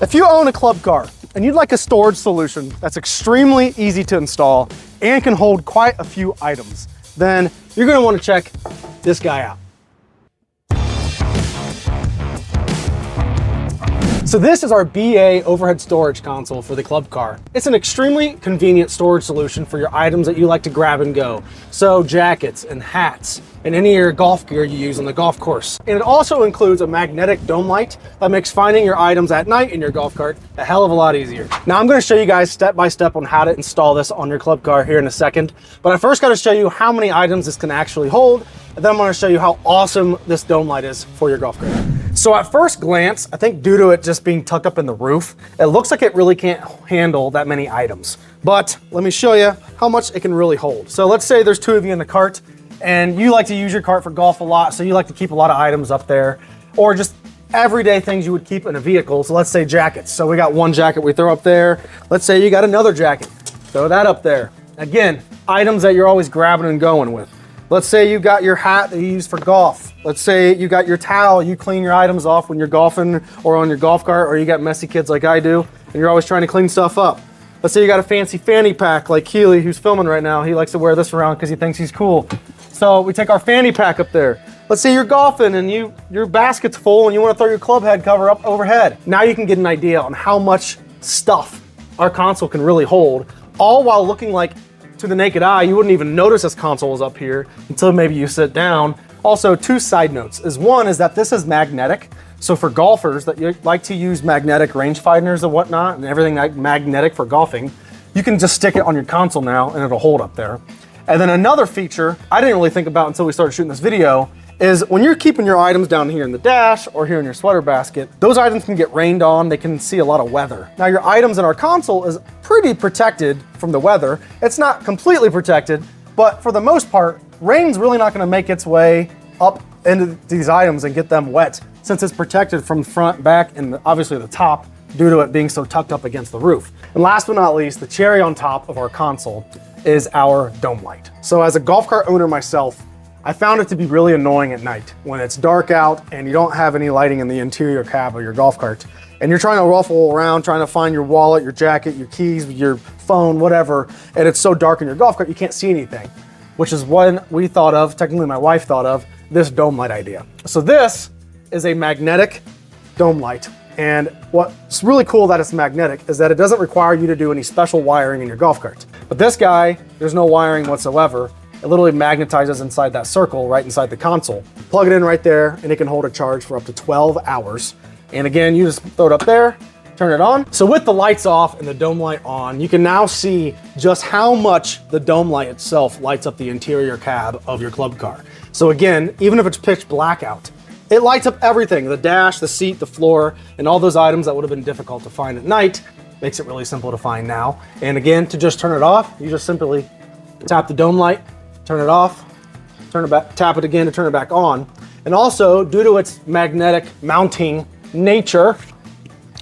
If you own a club car and you'd like a storage solution that's extremely easy to install and can hold quite a few items, then you're gonna wanna check this guy out. So this is our BA overhead storage console for the club car. It's an extremely convenient storage solution for your items that you like to grab and go. So jackets and hats and any of your golf gear you use on the golf course. And it also includes a magnetic dome light that makes finding your items at night in your golf cart a hell of a lot easier. Now I'm gonna show you guys step by step on how to install this on your club car here in a second. But I first gotta show you how many items this can actually hold. And then I'm gonna show you how awesome this dome light is for your golf cart. So at first glance, I think due to it just being tucked up in the roof, it looks like it really can't handle that many items. But let me show you how much it can really hold. So let's say there's two of you in the cart and you like to use your cart for golf a lot, so you like to keep a lot of items up there, or just everyday things you would keep in a vehicle. So let's say jackets. So we got one jacket we throw up there. Let's say you got another jacket, throw that up there. Again, items that you're always grabbing and going with. Let's say you got your hat that you use for golf. Let's say you got your towel, you clean your items off when you're golfing or on your golf cart, or you got messy kids like I do, and you're always trying to clean stuff up. Let's say you got a fancy fanny pack like Keely, who's filming right now. He likes to wear this around because he thinks he's cool. So we take our fanny pack up there. Let's say you're golfing and your basket's full and you want to throw your club head cover up overhead. Now you can get an idea on how much stuff our console can really hold, all while looking like, to the naked eye, you wouldn't even notice this console was up here until maybe you sit down. Also, two side notes is one is that this is magnetic. So for golfers that you like to use magnetic rangefinders and whatnot and everything like magnetic for golfing, you can just stick it on your console now and it'll hold up there. And then another feature I didn't really think about until we started shooting this video is when you're keeping your items down here in the dash or here in your sweater basket, those items can get rained on, they can see a lot of weather. Now your items in our console is pretty protected from the weather. It's not completely protected, but for the most part, rain's really not gonna make its way up into these items and get them wet since it's protected from front, back, and obviously the top due to it being so tucked up against the roof. And last but not least, the cherry on top of our console is our dome light. So as a golf cart owner myself, I found it to be really annoying at night when it's dark out and you don't have any lighting in the interior cab of your golf cart. And you're trying to ruffle around, trying to find your wallet, your jacket, your keys, your phone, whatever. And it's so dark in your golf cart, you can't see anything, which is when we thought of, technically my wife thought of, this dome light idea. So this is a magnetic dome light. And what's really cool that it's magnetic is that it doesn't require you to do any special wiring in your golf cart. But this guy, there's no wiring whatsoever. It literally magnetizes inside that circle right inside the console. Plug it in right there and it can hold a charge for up to 12 hours. And again, you just throw it up there, turn it on. So with the lights off and the dome light on, you can now see just how much the dome light itself lights up the interior cab of your club car. So again, even if it's pitch black out, it lights up everything, the dash, the seat, the floor, and all those items that would have been difficult to find at night. Makes it really simple to find now. And again, to just turn it off, you just simply tap the dome light, turn it off, turn it back, tap it again to turn it back on. And also, due to its magnetic mounting nature,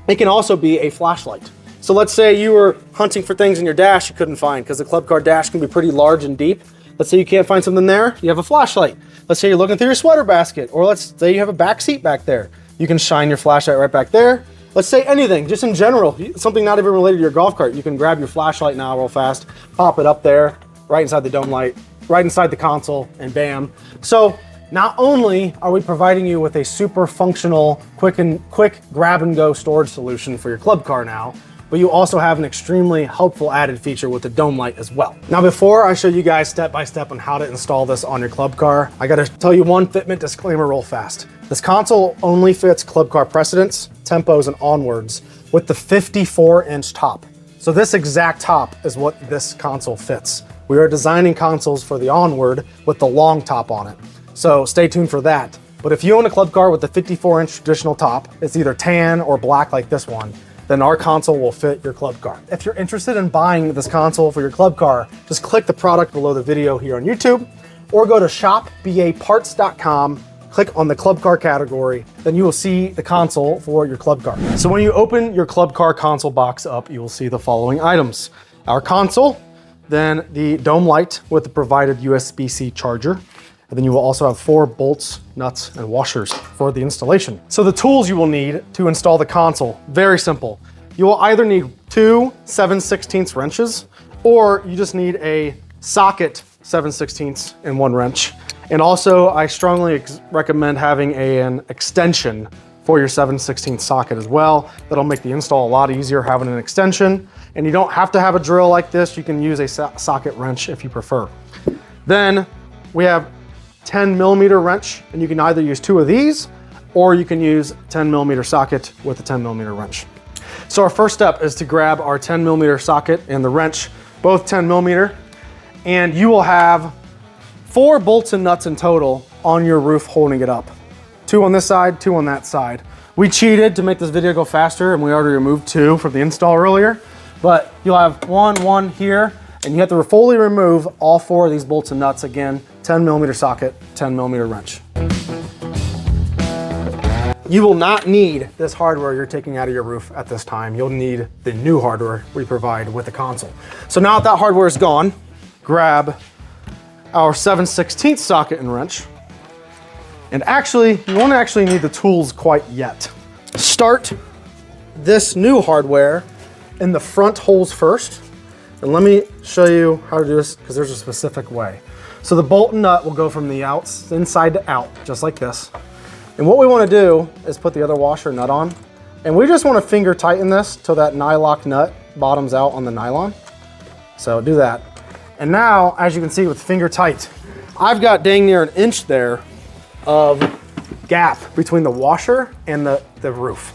it can also be a flashlight. So let's say you were hunting for things in your dash you couldn't find because the club car dash can be pretty large and deep. Let's say you can't find something there, you have a flashlight. Let's say you're looking through your sweater basket, or let's say you have a back seat back there. You can shine your flashlight right back there. Let's say anything, just in general, something not even related to your golf cart. You can grab your flashlight now real fast, pop it up there, right inside the dome light, right inside the console, and bam. So not only are we providing you with a super functional, quick grab and go storage solution for your club car now, but you also have an extremely helpful added feature with the dome light as well. Now, before I show you guys step by step on how to install this on your club car, I gotta tell you one fitment disclaimer real fast. This console only fits club car precedents, tempos, and onwards with the 54-inch top. So this exact top is what this console fits. We are designing consoles for the Onward with the long top on it. So stay tuned for that. But if you own a club car with the 54-inch traditional top, it's either tan or black like this one, then our console will fit your club car. If you're interested in buying this console for your club car, just click the product below the video here on YouTube, or go to shopbaparts.com, click on the club car category, then you will see the console for your club car. So when you open your club car console box up, you will see the following items: our console, then the dome light with the provided USB-C charger, And then you will also have 4 bolts, nuts, and washers for the installation. So the tools you will need to install the console, very simple. You will either need 2 7/16 wrenches, or you just need a socket 7/16 and 1 wrench. And also, I strongly recommend having an extension for your 7/16 socket as well. That'll make the install a lot easier having an extension. And you don't have to have a drill like this. You can use a socket wrench if you prefer. Then we have 10mm wrench, and you can either use 2 of these, or you can use 10mm socket with a 10mm wrench. So our first step is to grab our 10mm socket and the wrench, both 10mm, and you will have 4 bolts and nuts in total on your roof holding it up. 2 on this side, 2 on that side. We cheated to make this video go faster, and we already removed 2 from the install earlier, but you'll have 1 here, and you have to fully remove all 4 of these bolts and nuts. Again, 10mm socket, 10mm wrench. You will not need this hardware you're taking out of your roof at this time. You'll need the new hardware we provide with the console. So now that hardware is gone, grab our 7/16 socket and wrench. And actually, you won't actually need the tools quite yet. Start this new hardware in the front holes first. And let me show you how to do this, because there's a specific way. So the bolt and nut will go from the inside to out, just like this. And what we want to do is put the other washer nut on. And we just want to finger tighten this till that nylock nut bottoms out on the nylon. So do that. And now, as you can see with finger tight, I've got dang near an inch there of gap between the washer and the roof.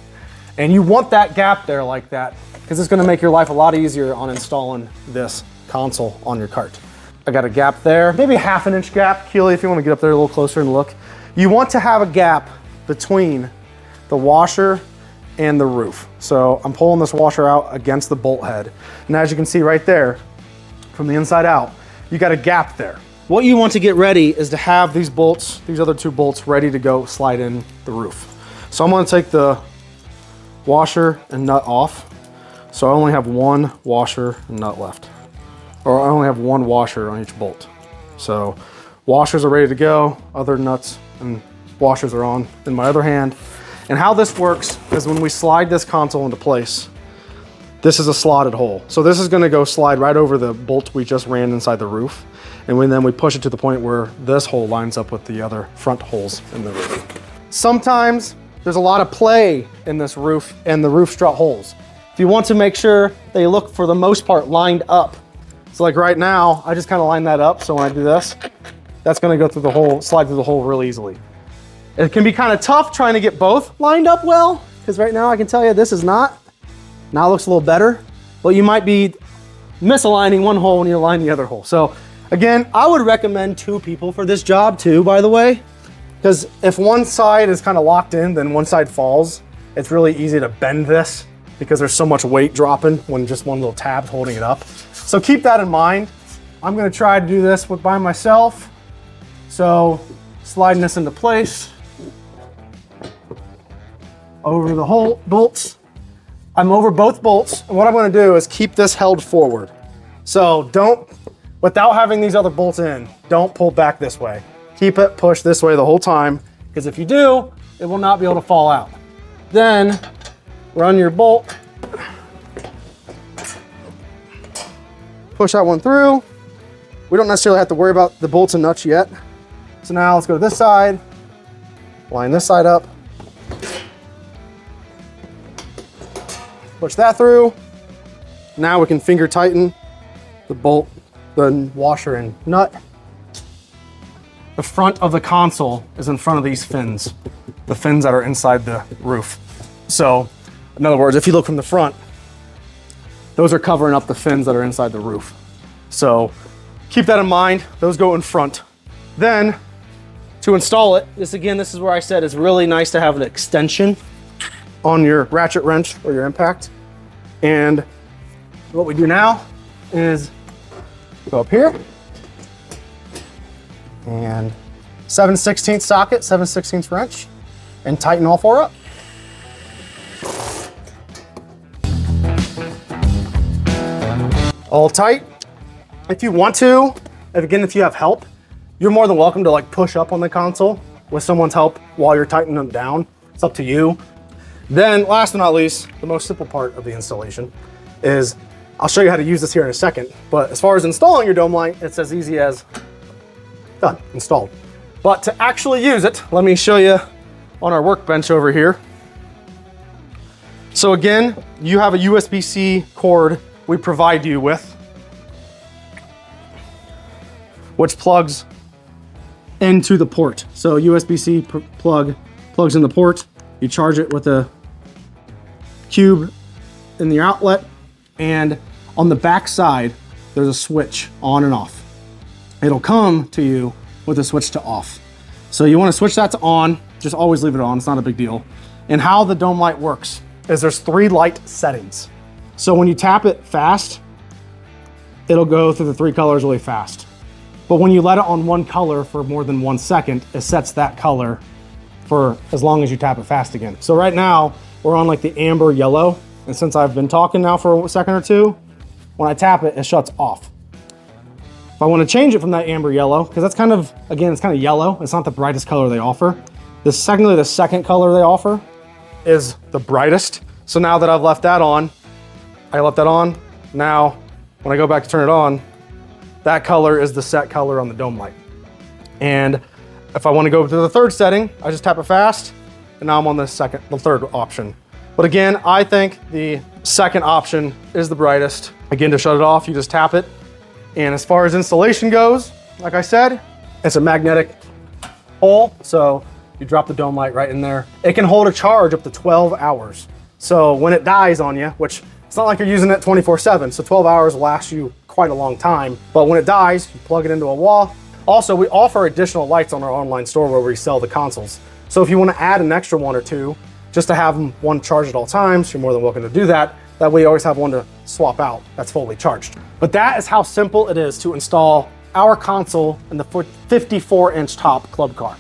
And you want that gap there like that, because it's going to make your life a lot easier on installing this console on your cart. I got a gap there, maybe a 1/2 inch gap. Keely, if you want to get up there a little closer and look. You want to have a gap between the washer and the roof. So I'm pulling this washer out against the bolt head. And as you can see right there, from the inside out, you got a gap there. What you want to get ready is to have these bolts, these other 2 bolts, ready to go slide in the roof. So I'm going to take the washer and nut off. So I only have 1 washer and nut left. Or I only have 1 washer on each bolt. So washers are ready to go, other nuts and washers are on in my other hand. And how this works is when we slide this console into place, this is a slotted hole. So this is gonna go slide right over the bolt we just ran inside the roof. And then we push it to the point where this hole lines up with the other front holes in the roof. Sometimes there's a lot of play in this roof and the roof strut holes. If you want to make sure they look, for the most part, lined up. So like right now, I just kind of line that up. So when I do this, that's gonna go through the hole, slide through the hole really easily. It can be kind of tough trying to get both lined up well, because right now I can tell you this is not. Now it looks a little better, but you might be misaligning one hole and you align the other hole. So again, I would recommend 2 people for this job too, by the way, because if one side is kind of locked in, then one side falls. It's really easy to bend this because there's so much weight dropping when just one little tab's holding it up. So keep that in mind. I'm gonna try to do this by myself. So sliding this into place, over the hole bolts. I'm over both bolts, and what I'm gonna do is keep this held forward. So don't, without having these other bolts in, don't pull back this way. Keep it pushed this way the whole time, because if you do, it will not be able to fall out. Then run your bolt, push that one through. We don't necessarily have to worry about the bolts and nuts yet. So now let's go to this side, line this side up, push that through. Now we can finger tighten the bolt, the washer and nut. The front of the console is in front of these fins, the fins that are inside the roof. So in other words, if you look from the front, those are covering up the fins that are inside the roof. So keep that in mind, those go in front. Then to install it, this is where I said it's really nice to have an extension on your ratchet wrench or your impact. And what we do now is go up here and 7/16 socket, 7/16 wrench, and tighten all 4 up. All tight. If you want to, if you have help, You're more than welcome to like push up on the console with someone's help while you're tightening them down. It's up to you. Then last but not least, the most simple part of the installation is, I'll show you how to use this here in a second, but as far as installing your dome light, it's as easy as done, installed. But to actually use it, let me show you on our workbench over here. So again, you have a USB-C cord we provide you with, which plugs into the port. So USB-C plug plugs in the port. You charge it with a cube in the outlet, and on the back side, there's a switch on and off. It'll come to you with a switch to off. So you want to switch that to on, just always leave it on, it's not a big deal. And how the dome light works is there's 3 light settings. So when you tap it fast, it'll go through the 3 colors really fast. But when you let it on one color for more than 1 second, it sets that color for as long as you tap it fast again. So right now, we're on like the amber yellow. And since I've been talking now for a second or two, when I tap it, it shuts off. If I want to change it from that amber yellow, because that's kind of, again, it's kind of yellow. It's not the brightest color they offer. The second color they offer is the brightest. So now that I've left that on, I left that on. Now, when I go back to turn it on, that color is the set color on the dome light. And if I want to go to the 3rd setting, I just tap it fast, and now I'm on the 3rd option. But again, I think the 2nd option is the brightest. Again, to shut it off, you just tap it. And as far as installation goes, like I said, it's a magnetic hole, so you drop the dome light right in there. It can hold a charge up to 12 hours. So when it dies on you, which it's not like you're using it 24/7, so 12 hours will last you quite a long time. But when it dies, you plug it into a wall. Also, we offer additional lights on our online store where we sell the consoles. So if you want to add an extra 1 or 2, just to have one charged at all times, you're more than welcome to do that. That way you always have one to swap out that's fully charged. But that is how simple it is to install our console in the 54-inch top club car.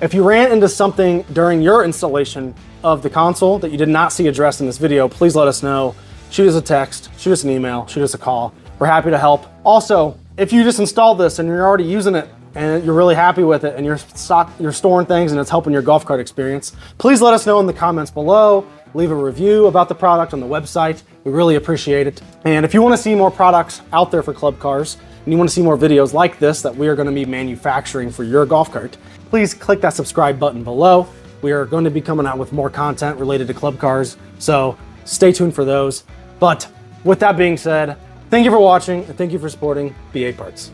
If you ran into something during your installation of the console that you did not see addressed in this video, please let us know. Shoot us a text, shoot us an email, shoot us a call. We're happy to help. Also, if you just installed this and you're already using it and you're really happy with it and you're storing things and it's helping your golf cart experience, please let us know in the comments below. Leave a review about the product on the website. We really appreciate it. And if you want to see more products out there for club cars and you want to see more videos like this that we are going to be manufacturing for your golf cart, please click that subscribe button below. We are going to be coming out with more content related to club cars, so stay tuned for those. But with that being said, thank you for watching and thank you for supporting BA Parts.